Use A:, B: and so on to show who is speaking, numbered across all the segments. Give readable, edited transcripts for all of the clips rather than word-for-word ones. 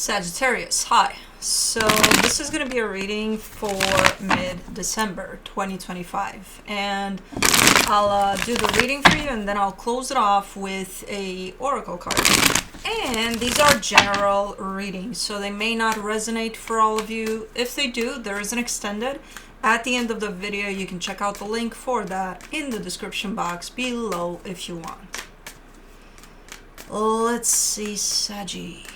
A: Sagittarius, hi. So this is going to be a reading for mid-December 2025, and I'll do the reading for you, and then I'll close it off with a oracle card. And these are general readings, so they may not resonate for all of you. If they do, there is an extended. At the end of the video, you can check out the link for that in the description box below if you want. Let's see, Saggy.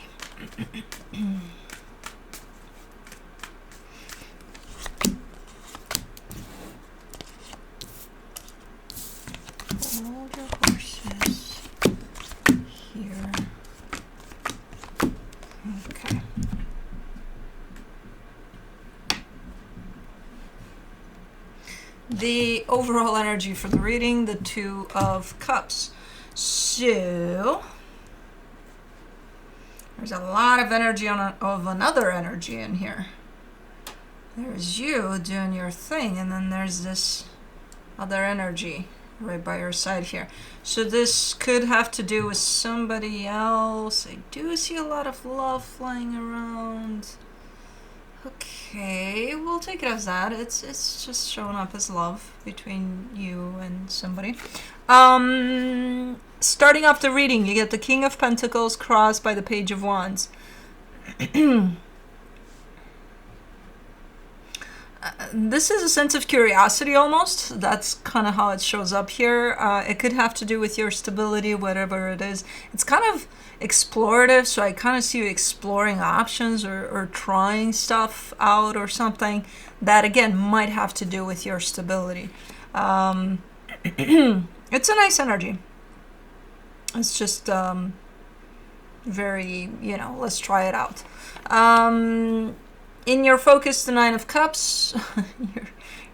A: Hold your horses here. Okay. The overall energy for the reading, the Two of Cups. So there's a lot of energy of another energy in here. There's you doing your thing, and then there's this other energy right by your side here. So this could have to do with somebody else. I do see a lot of love flying around. Okay, we'll take it as that. It's just showing up as love between you and somebody. Starting off the reading, you get the King of Pentacles crossed by the Page of Wands. This is a sense of curiosity almost. That's kind of how it shows up here. It could have to do with your stability, whatever it is. It's kind of explorative, so I kind of see you exploring options or trying stuff out or something that, again, might have to do with your stability. It's a nice energy. It's just very, let's try it out. In your focus, the Nine of Cups,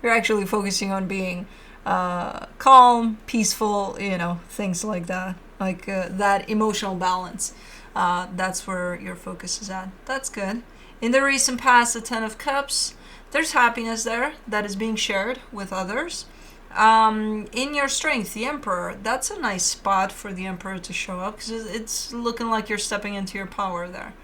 A: you're actually focusing on being calm, peaceful, things like that. Like that emotional balance. That's where your focus is at. That's good. In the recent past, the Ten of Cups, there's happiness there that is being shared with others. In your strength, the Emperor, that's a nice spot for the Emperor to show up because it's looking like you're stepping into your power there.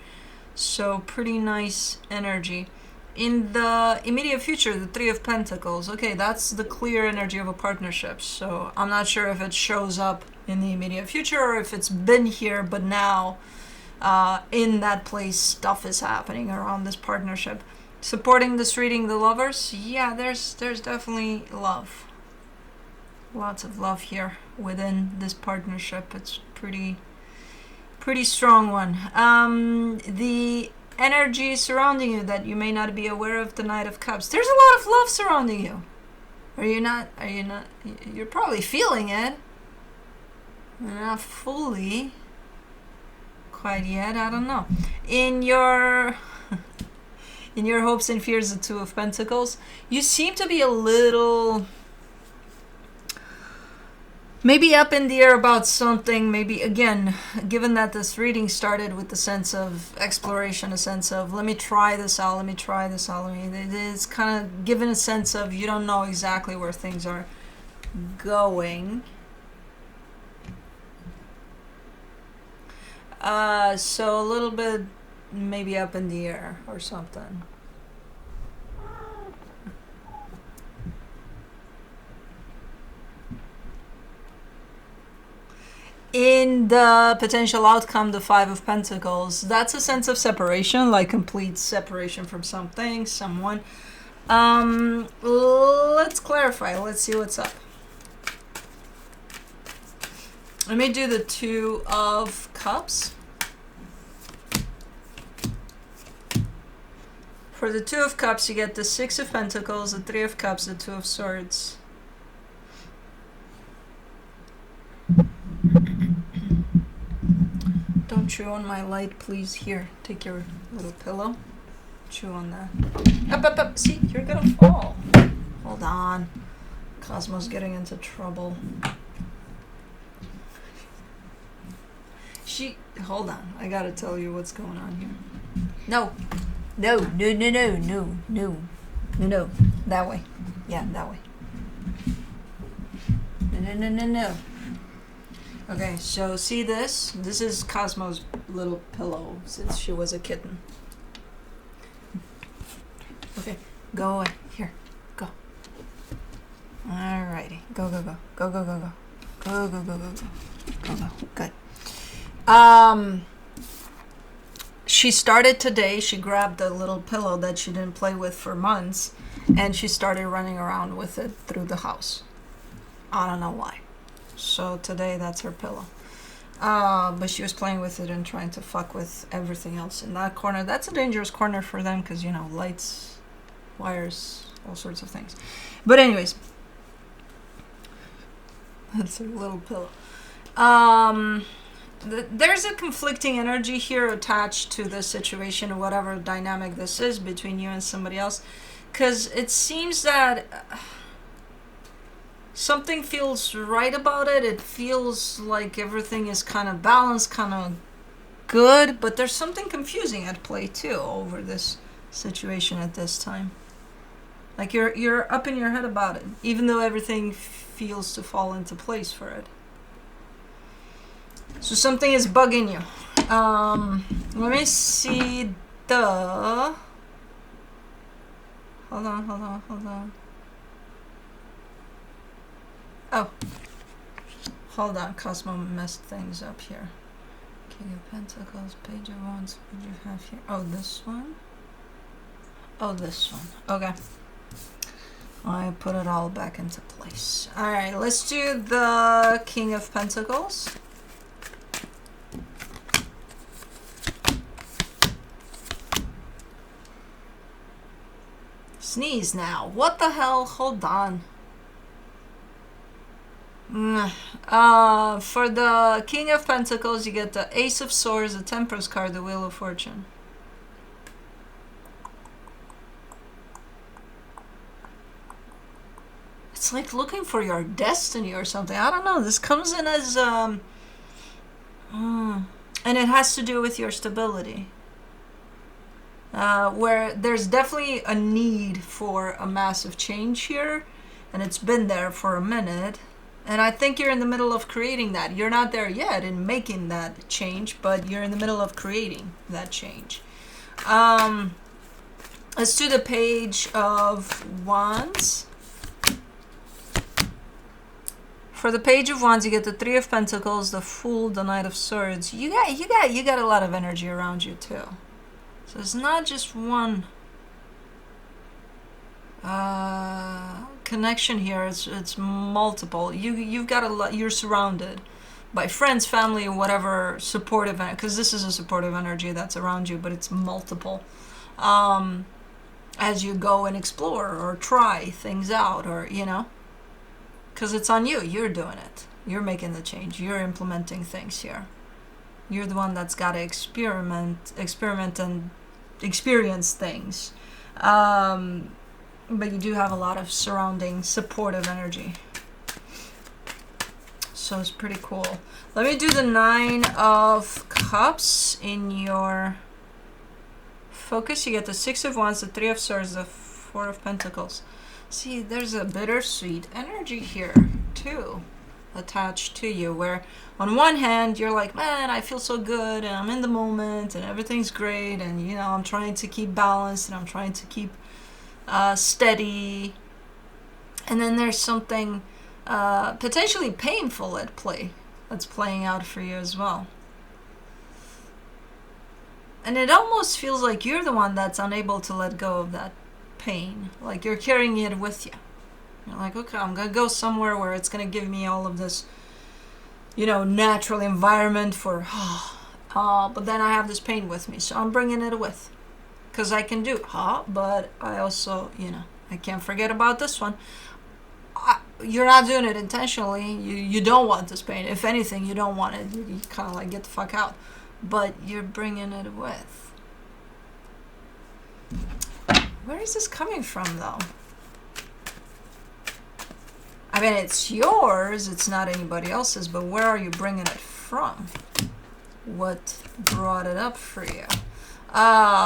A: So pretty nice energy. In the immediate future, the Three of Pentacles, okay, that's the clear energy of a partnership. So I'm not sure if it shows up in the immediate future or if it's been here, but now in that place stuff is happening around this partnership. Supporting this reading, the Lovers, yeah, there's definitely love. Lots of love here within this partnership. It's pretty strong one. The energy surrounding you that you may not be aware of, the Knight of Cups. There's a lot of love surrounding you. Are you not? You're probably feeling it. Not fully. Quite yet, I don't know. In your hopes and fears, the Two of Pentacles, you seem to be a little maybe up in the air about something. Maybe, again, given that this reading started with the sense of exploration, a sense of let me try this out, it is kind of given a sense of you don't know exactly where things are going. So a little bit maybe up in the air or something. In the potential outcome, the Five of Pentacles, that's a sense of separation, like complete separation from something, someone. Let's clarify. Let's see what's up. Let me do the Two of Cups. For the Two of Cups, you get the Six of Pentacles, the Three of Cups, the Two of Swords. Don't chew on my light, please. Here, take your little pillow. Chew on that. Up. See, you're gonna fall. Hold on. Cosmo's getting into trouble. Hold on. I gotta tell you what's going on here. No. That way. Yeah, that way. No. Okay, so see this? This is Cosmo's little pillow since she was a kitten. Okay, go away. Here, go. Alrighty, go, go, go, go, go, go, go, go, go, go, go, go, go, go. Good. She started today. She grabbed the little pillow that she didn't play with for months, and she started running around with it through the house. I don't know why. So today that's her pillow. But she was playing with it and trying to fuck with everything else in that corner. That's a dangerous corner for them because, you know, lights, wires, all sorts of things. But anyways, that's her little pillow. There's a conflicting energy here attached to this situation, whatever dynamic this is between you and somebody else, because it seems that something feels right about it. It feels like everything is kind of balanced, kind of good, but there's something confusing at play too over this situation at this time. Like you're up in your head about it, even though everything feels to fall into place for it. So something is bugging you. Let me see the... Hold on. Oh. Hold on, Cosmo messed things up here. King of Pentacles, Page of Wands, what do you have here? Oh, this one? Oh, this one. Okay. I put it all back into place. Alright, let's do the King of Pentacles. Sneeze now. What the hell? Hold on. For the King of Pentacles, you get the Ace of Swords, the Temperance card, the Wheel of Fortune. It's like looking for your destiny or something. I don't know. This comes in as and it has to do with your stability. Where there's definitely a need for a massive change here, and it's been there for a minute. And I think you're in the middle of creating that. You're not there yet in making that change, but you're in the middle of creating that change. Let's do the Page of Wands. For the Page of Wands, you get the Three of Pentacles, the Fool, the Knight of Swords. You got a lot of energy around you too. So it's not just one connection here. It's multiple. You've got a lot. You're surrounded by friends, family, whatever supportive, because this is a supportive energy that's around you, but it's multiple. As you go and explore or try things out, or because it's on you. You're doing it. You're making the change. You're implementing things here. You're the one that's got to experiment and experience things. But you do have a lot of surrounding supportive energy. So it's pretty cool. Let me do the Nine of Cups in your focus. You get the Six of Wands, the Three of Swords, the Four of Pentacles. See, there's a bittersweet energy here too attached to you, where on one hand you're like, man, I feel so good and I'm in the moment and everything's great, and I'm trying to keep balanced and I'm trying to keep steady, and then there's something potentially painful at play that's playing out for you as well, and it almost feels like you're the one that's unable to let go of that pain, like you're carrying it with you. You're like, okay, I'm going to go somewhere where it's going to give me all of this, natural environment for, but then I have this pain with me, so I'm bringing it with. Because I can do, but I also, I can't forget about this one. You're not doing it intentionally. You don't want this pain. If anything, you don't want it. You kind of like, get the fuck out. But you're bringing it with. Where is this coming from, though? I mean, it's yours, it's not anybody else's, but where are you bringing it from? What brought it up for you?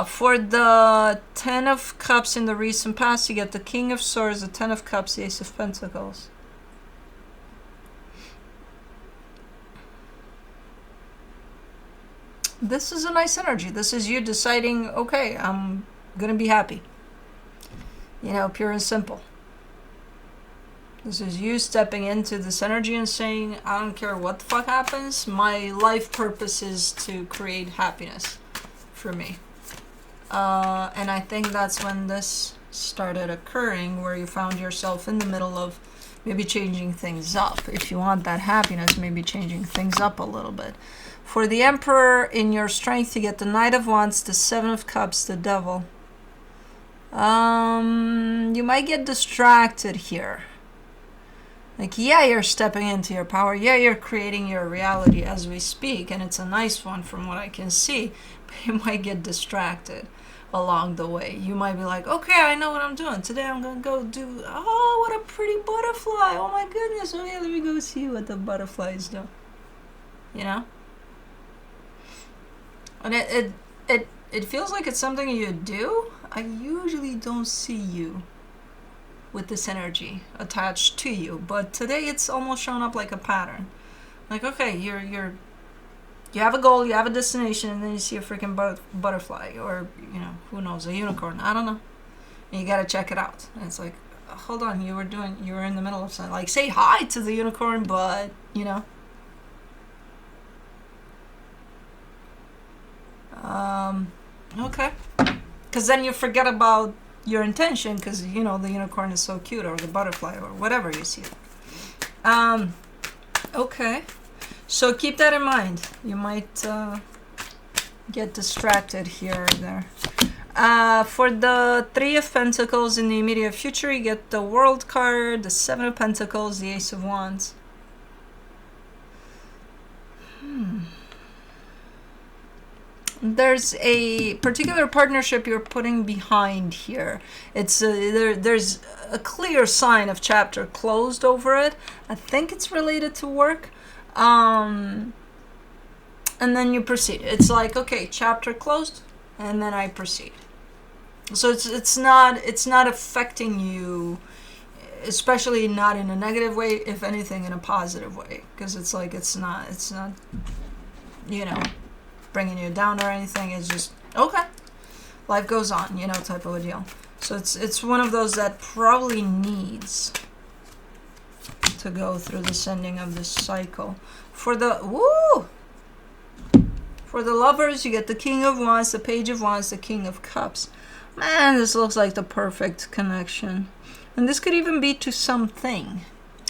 A: For the Ten of Cups in the recent past, you get the King of Swords, the Ten of Cups, the Ace of Pentacles. this is a nice energy. This is you deciding, okay, I'm gonna be happy. You know, pure and simple. This is you stepping into this energy and saying, I don't care what the fuck happens, my life purpose is to create happiness for me. And I think that's when this started occurring, where you found yourself in the middle of maybe changing things up. If you want that happiness, maybe changing things up a little bit. For the Emperor, in your strength, you get the Knight of Wands, the Seven of Cups, the Devil. You might get distracted here. Like, yeah, you're stepping into your power. Yeah, you're creating your reality as we speak, and it's a nice one from what I can see. But you might get distracted along the way. You might be like, okay, I know what I'm doing. Today I'm going to go do, oh, what a pretty butterfly. Oh my goodness. Okay, let me go see what the butterflies do. You know? And it feels like it's something you do. I usually don't see you with this energy attached to you, but today it's almost shown up like a pattern. Like, okay, you have a goal, you have a destination, and then you see a freaking butterfly, or, you know, who knows, a unicorn, I don't know, and you gotta check it out. And it's like, hold on, you were in the middle of something. Like, say hi to the unicorn, but, you know, okay, because then you forget about your intention, because, you know, the unicorn is so cute, or the butterfly, or whatever you see. Okay, so keep that in mind. You might get distracted here or there. For the Three of Pentacles in the immediate future, you get the World card, the Seven of Pentacles, the Ace of Wands. There's a particular partnership you're putting behind here. It's there's a clear sign of chapter closed over it. I think it's related to work. And then you proceed. It's like, okay, chapter closed, and then I proceed. So it's not affecting you, especially not in a negative way, if anything in a positive way, because it's like it's not you know, bringing you down or anything. It's just, okay, life goes on, you know, type of a deal. So it's one of those that probably needs to go through the sending of this cycle. For the lovers, you get the King of Wands, the Page of Wands, the King of Cups. Man, this looks like the perfect connection. And this could even be to something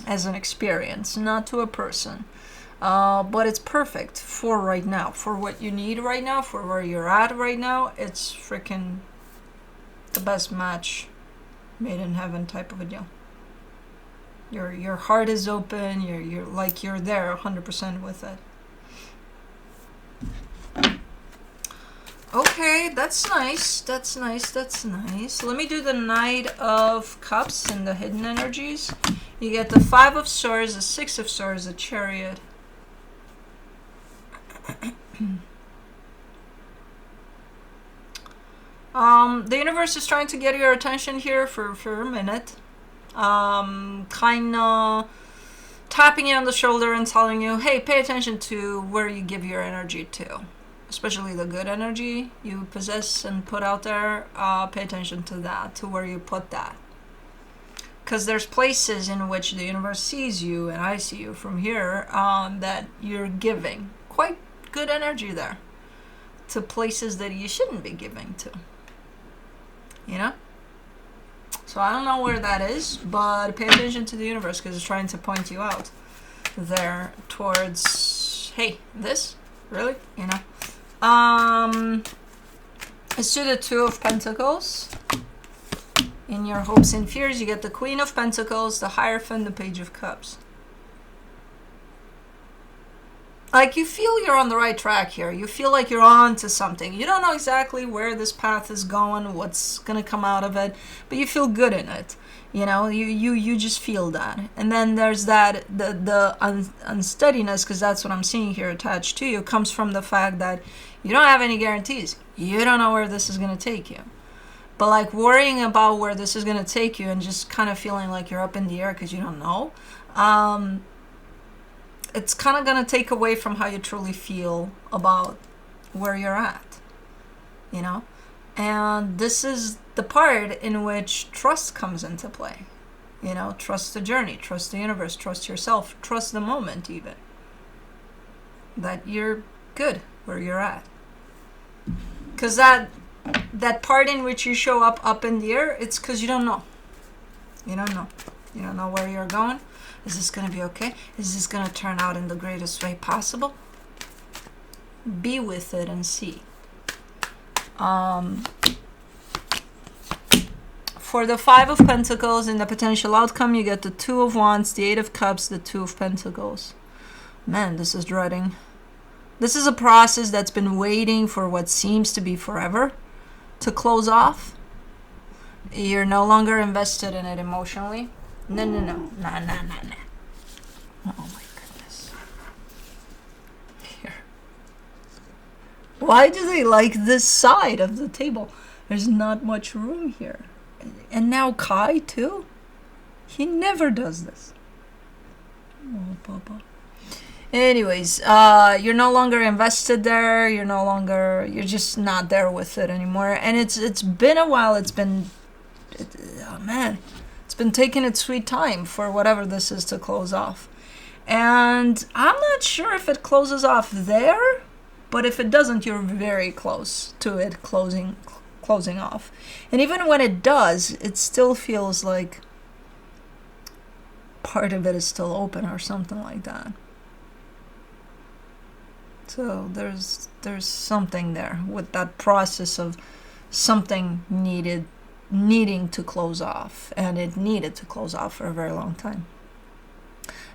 A: as an experience, not to a person. But it's perfect for right now, for what you need right now, for where you're at right now. It's freaking the best match made in heaven type of a deal. Your heart is open, you're like you're there 100% with it. Okay, that's nice. That's nice. That's nice. Let me do the Knight of Cups and the hidden energies. You get the Five of Swords, the Six of Swords, the Chariot. The universe is trying to get your attention here for a minute. Kind of tapping you on the shoulder and telling you, hey, pay attention to where you give your energy to. Especially the good energy you possess and put out there. Pay attention to that, to where you put that. Because there's places in which the universe sees you, and I see you from here, that you're giving quite good energy there to places that you shouldn't be giving to. You know? So I don't know where that is, but pay attention to the universe, because it's trying to point you out there towards, hey, this? Really? You know? It's to the Two of Pentacles. In your hopes and fears, you get the Queen of Pentacles, the Hierophant, the Page of Cups. Like, you feel you're on the right track here. You feel like you're on to something. You don't know exactly where this path is going, what's going to come out of it, but you feel good in it. You know, you just feel that. And then there's that, the unsteadiness, because that's what I'm seeing here attached to you, comes from the fact that you don't have any guarantees. You don't know where this is going to take you. But like worrying about where this is going to take you and just kind of feeling like you're up in the air because you don't know, it's kind of going to take away from how you truly feel about where you're at, you know? And this is the part in which trust comes into play. You know, trust the journey, trust the universe, trust yourself, trust the moment even. That you're good where you're at. Because that part in which you show up in the air, it's because you don't know. You don't know. You don't know where you're going. Is this going to be okay? Is this going to turn out in the greatest way possible? Be with it and see. For the Five of Pentacles in the potential outcome, you get the Two of Wands, the Eight of Cups, the Two of Pentacles. Man, this is dreading. This is a process that's been waiting for what seems to be forever to close off. You're no longer invested in it emotionally. No. Oh my goodness. Here. Why do they like this side of the table? There's not much room here. And now Kai too? He never does this. Oh, Papa. Anyways, you're no longer invested there. You're just not there with it anymore. And it's been a while. It's been taking its sweet time for whatever this is to close off. And I'm not sure if it closes off there, but if it doesn't, you're very close to it closing off. And even when it does, it still feels like part of it is still open or something like that. So there's something there with that process of something needing to close off, and it needed to close off for a very long time.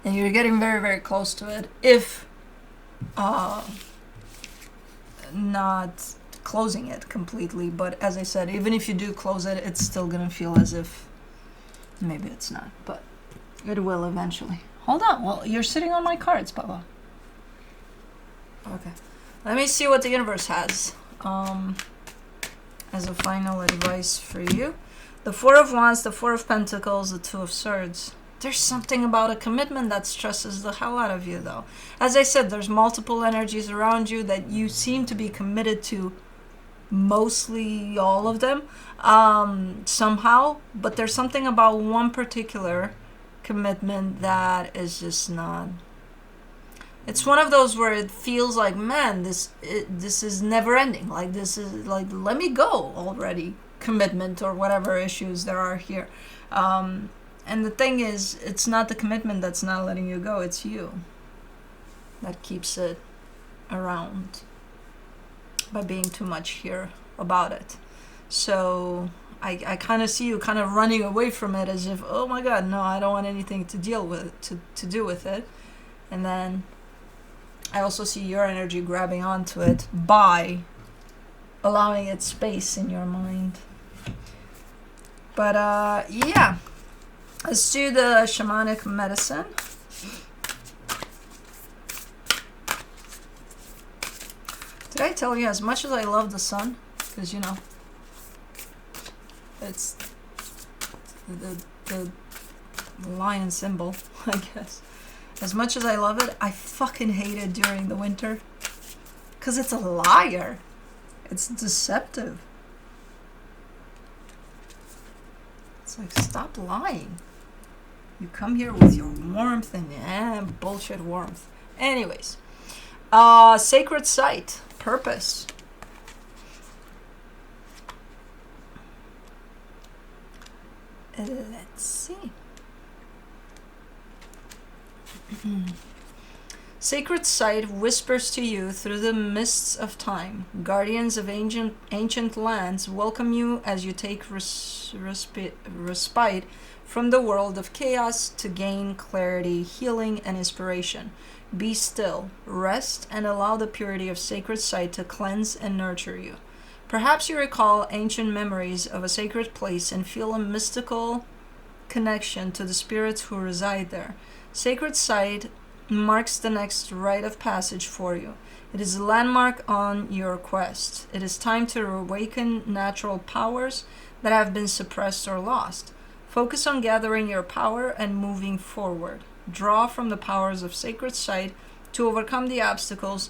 A: And you're getting very, very close to it, if not closing it completely. But as I said, even if you do close it, it's still gonna feel as if maybe it's not, but it will eventually. Hold on, well, you're sitting on my cards, Papa. Okay, let me see what the universe has as a final advice for you. The Four of Wands, the Four of Pentacles, the Two of Swords. There's something about a commitment that stresses the hell out of you, though. As I said, there's multiple energies around you that you seem to be committed to, mostly all of them, somehow. But there's something about one particular commitment that is just not... It's one of those where it feels like, man, this is never ending. Like, this is like, let me go already. Commitment or whatever issues there are here. And the thing is, it's not the commitment that's not letting you go. It's you that keeps it around by being too much here about it. So I kind of see you kind of running away from it as if, oh my God, no, I don't want anything to deal with, to do with it. And then I also see your energy grabbing onto it by allowing it space in your mind. But yeah, let's do the shamanic medicine. Did I tell you, as much as I love the sun, because you know, it's the lion symbol, I guess. As much as I love it, I fucking hate it during the winter. Because it's a liar. It's deceptive. It's like, stop lying. You come here with your warmth and bullshit warmth. Anyways. Sacred site. Purpose. Let's see. Sacred site whispers to you through the mists of time. Guardians of ancient lands welcome you as you take respite from the world of chaos to gain clarity, healing, and inspiration. Be still, rest, and allow the purity of sacred site to cleanse and nurture you. Perhaps you recall ancient memories of a sacred place and feel a mystical connection to the spirits who reside there. Sacred site marks the next rite of passage for you. It is a landmark on your quest. It is time to awaken natural powers that have been suppressed or lost. Focus on gathering your power and moving forward. Draw from the powers of sacred site to overcome the obstacles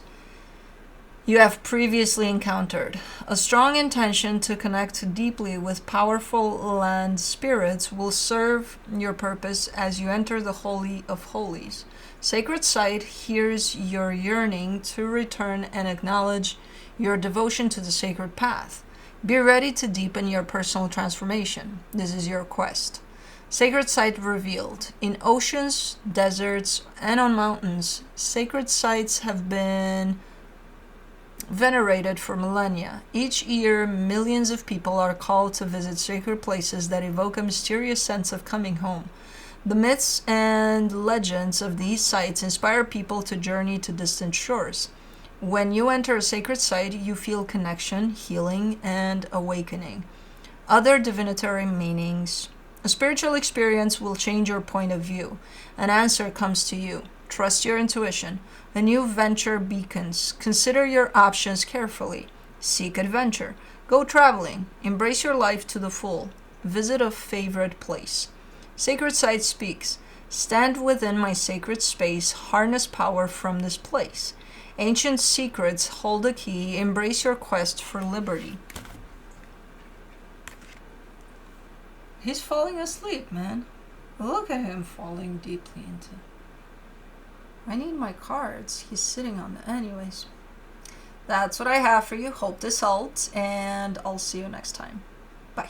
A: you have previously encountered. A strong intention to connect deeply with powerful land spirits will serve your purpose as you enter the Holy of Holies. Sacred Site hears your yearning to return and acknowledge your devotion to the sacred path. Be ready to deepen your personal transformation. This is your quest. Sacred Site revealed. In oceans, deserts, and on mountains, sacred sites have been venerated for millennia. Each year, millions of people are called to visit sacred places that evoke a mysterious sense of coming home. The myths and legends of these sites inspire people to journey to distant shores. When you enter a sacred site, you feel connection, healing, and awakening. Other divinatory meanings. A spiritual experience will change your point of view. An answer comes to you. Trust your intuition. A new venture beacons. Consider your options carefully. Seek adventure. Go traveling. Embrace your life to the full. Visit a favorite place. Sacred Site speaks. Stand within my sacred space. Harness power from this place. Ancient secrets hold the key. Embrace your quest for liberty. He's falling asleep, man. Look at him falling deeply into... I need my cards. He's sitting on the... Anyways. That's what I have for you. Hope this helped, and I'll see you next time. Bye.